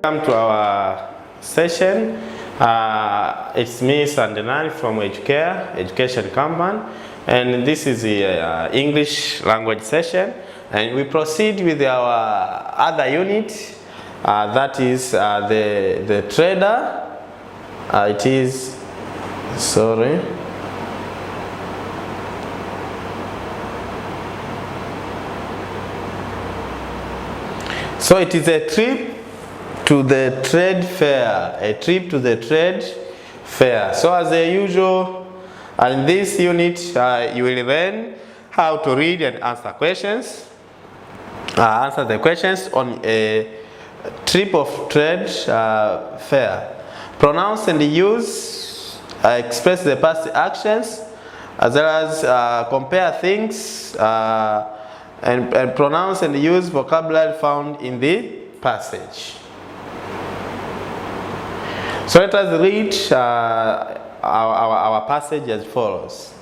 Welcome to our session. It's me, Sandenari from Edukea Education Company, and this is the English language session. And we proceed with our other unit, that is the trader. So it is a trip to the trade fair, a trip to the trade fair. So as usual, in this unit, you will learn how to read and answer questions. Answer the questions on a trip of trade fair. Pronounce and use, express the past actions, as well as compare things, and pronounce and use vocabulary found in the passage. So let us read our passage as follows.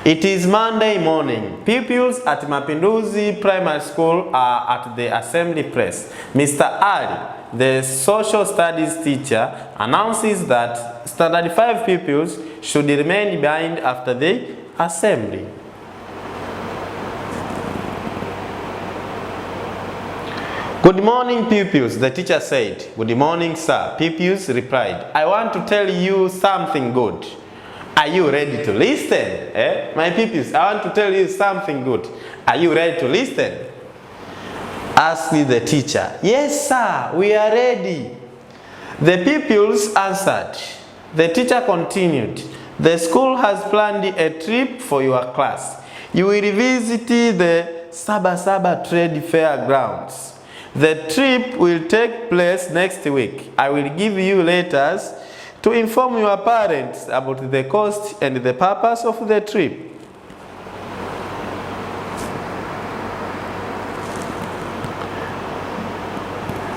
It is Monday morning. Pupils at Mapinduzi Primary School are at the assembly press. Mr. Ali, the social studies teacher, announces that standard 5 pupils should remain behind after the assembly. Good morning, pupils, the teacher said. Good morning, sir, pupils replied. I want to tell you something good. Are you ready to listen? My pupils, I want to tell you something good. Are you ready to listen? Asked the teacher. Yes, sir, we are ready. The pupils answered. The teacher continued. The school has planned a trip for your class. You will visit the Saba Trade Fair grounds. The trip will take place next week. I will give you letters to inform your parents about the cost and the purpose of the trip.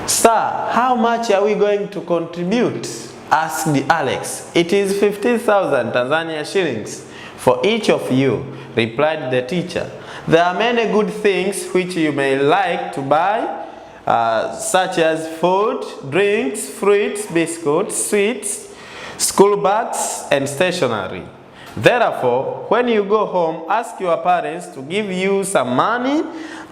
Sir, how much are we going to contribute? Asked Alex. It is 15,000 Tanzania shillings for each of you, replied the teacher. There are many good things which you may like to buy, such as food, drinks, fruits, biscuits, sweets, school bags, and stationery. Therefore, when you go home, ask your parents to give you some money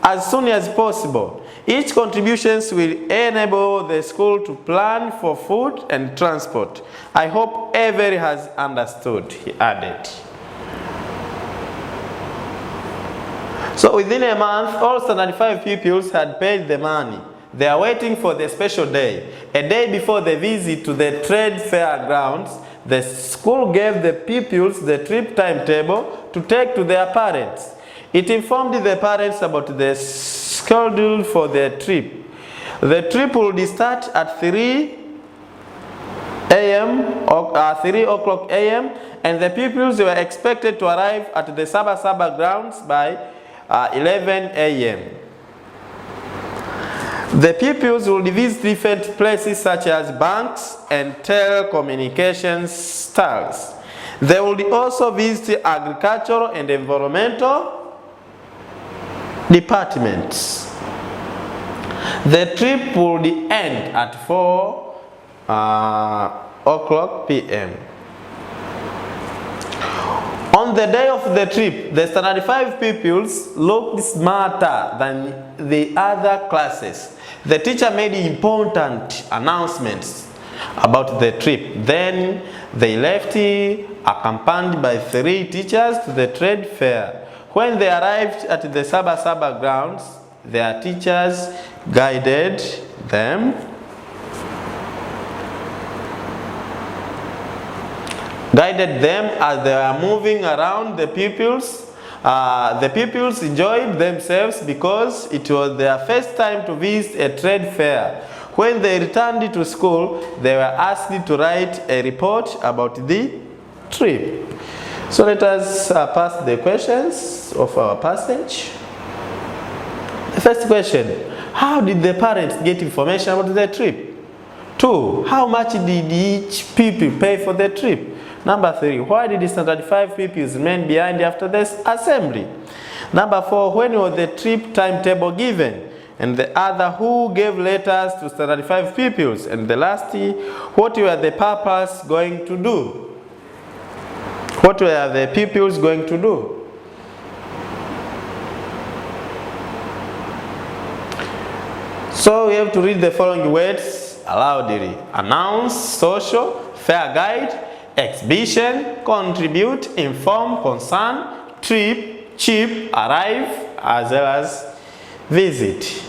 as soon as possible. Each contribution will enable the school to plan for food and transport. I hope everyone has understood, he added. So within a month, all standard 5 pupils had paid the money. They are waiting for the special day. A day before the visit to the trade fair grounds, the school gave the pupils the trip timetable to take to their parents. It informed the parents about the schedule for the trip. The trip would start at 3 o'clock a.m. and the pupils were expected to arrive at the Saba grounds by 11 a.m. The pupils will visit different places such as banks and telecommunications stalls. They will also visit agricultural and environmental departments. The trip will end at 4 o'clock p.m. On the day of the trip, the standard 5 pupils looked smarter than the other classes. The teacher made important announcements about the trip. Then they left, accompanied by 3 teachers, to the trade fair. When they arrived at the Saba grounds, their teachers guided them as they were moving around the pupils. The pupils enjoyed themselves because it was their first time to visit a trade fair. When they returned to school, they were asked to write a report about the trip. So let us pass the questions of our passage. The first question, how did the parents get information about the trip? 2, how much did each pupil pay for the trip? Number 3, why did the standard 5 pupils remain behind after this assembly? Number 4, when was the trip timetable given? And the other, who gave letters to standard 5 pupils? And the last, what were the pupils going to do? What were the pupils going to do? So we have to read the following words aloudly. Announce, social, fair guide, exhibition, contribute, inform, concern, trip, cheap, arrive, as well as visit.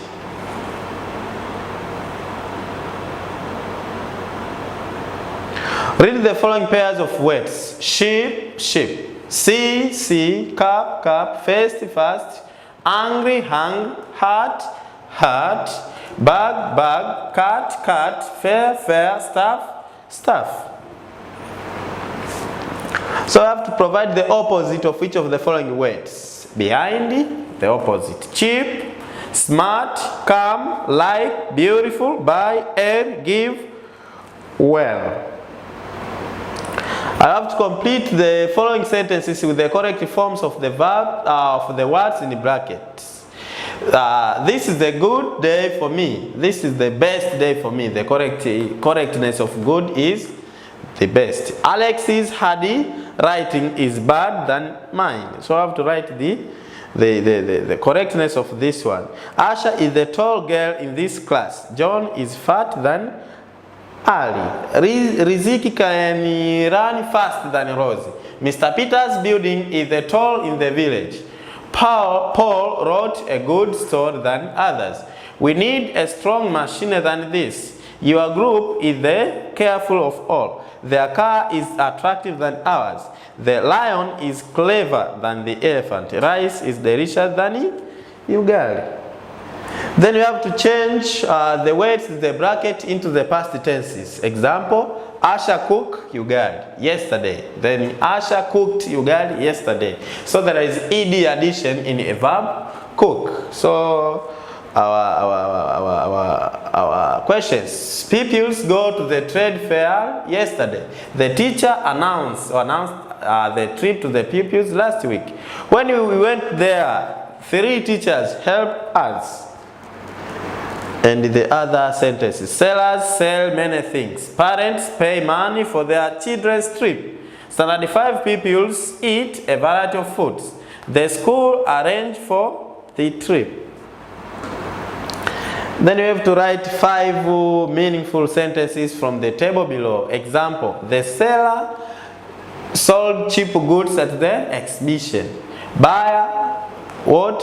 Read the following pairs of words. Sheep, sheep. See, see, cup, cup, first, first, angry, hung, heart, heart, bag, bag, cat, cat, fair, fair, staff, staff. So I have to provide the opposite of each of the following words. Behind, the opposite. Cheap, smart, calm, like, beautiful, buy, air, give, well. I have to complete the following sentences with the correct forms of the verb of the words in the brackets. This is the good day for me. This is the best day for me. The correctness of good is the best. Alex's handwriting is bad than mine. So I have to write the correctness of this one. Asha is the tall girl in this class. John is fat than Ali. Riziki can run fast than Rosie. Mr. Peter's building is the tall in the village. Paul wrote a good story than others. We need a strong machine than this. Your group is the careful of all. Their car is attractive than ours. The lion is clever than the elephant. Rice is delicious than ugali. Then you have to change the words in the bracket into the past tenses. Example, Asha cooked ugali yesterday. Then Asha cooked ugali yesterday. So there is ed addition in a verb, cook. So our questions. Pupils go to the trade fair yesterday. The teacher announced the trip to the pupils last week. When we went there, 3 teachers helped us. And the other sentences. Sellers sell many things. Parents pay money for their children's trip. Standard 5 pupils eat a variety of foods. The school arranged for the trip. Then you have to write 5 meaningful sentences from the table below. Example, the seller sold cheap goods at the exhibition. Buyer, what,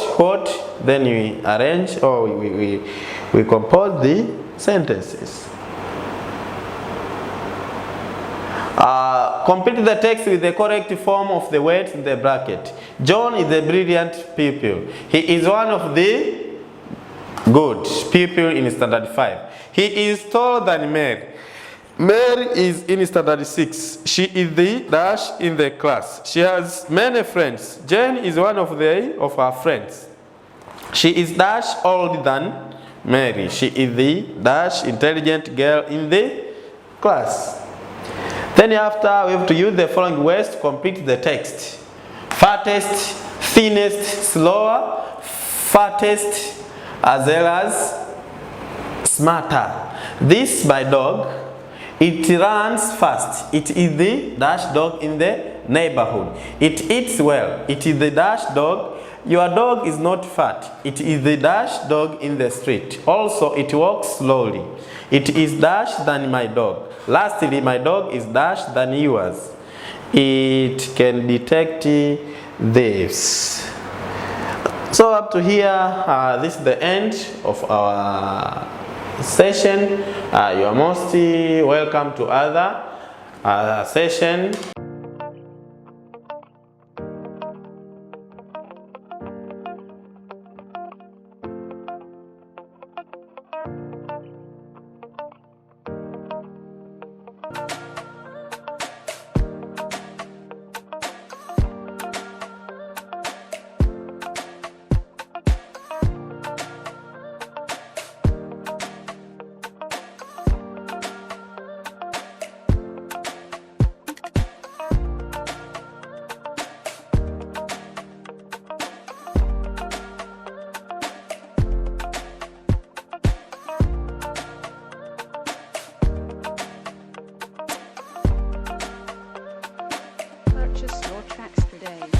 then we arrange or we compose the sentences. Complete the text with the correct form of the words in the bracket. John is a brilliant pupil. He is one of the good pupil in standard 5. He is taller than Mary. Mary is in standard 6. She is the dash in the class. She has many friends. Jane is one of her friends. She is dash older than Mary. She is the dash intelligent girl in the class. Then after, we have to use the following words to complete the text. Fattest, thinnest, slower, fattest, as well as smarter. This my dog. It runs fast. It is the dash dog in the neighborhood. It eats well. It is the dash dog. Your dog is not fat. It is the dash dog in the street. Also, it walks slowly. It is dash than my dog. Lastly, my dog is dash than yours. It can detect thieves. So up to here, this is the end of our session. You are most welcome to other session. extra days.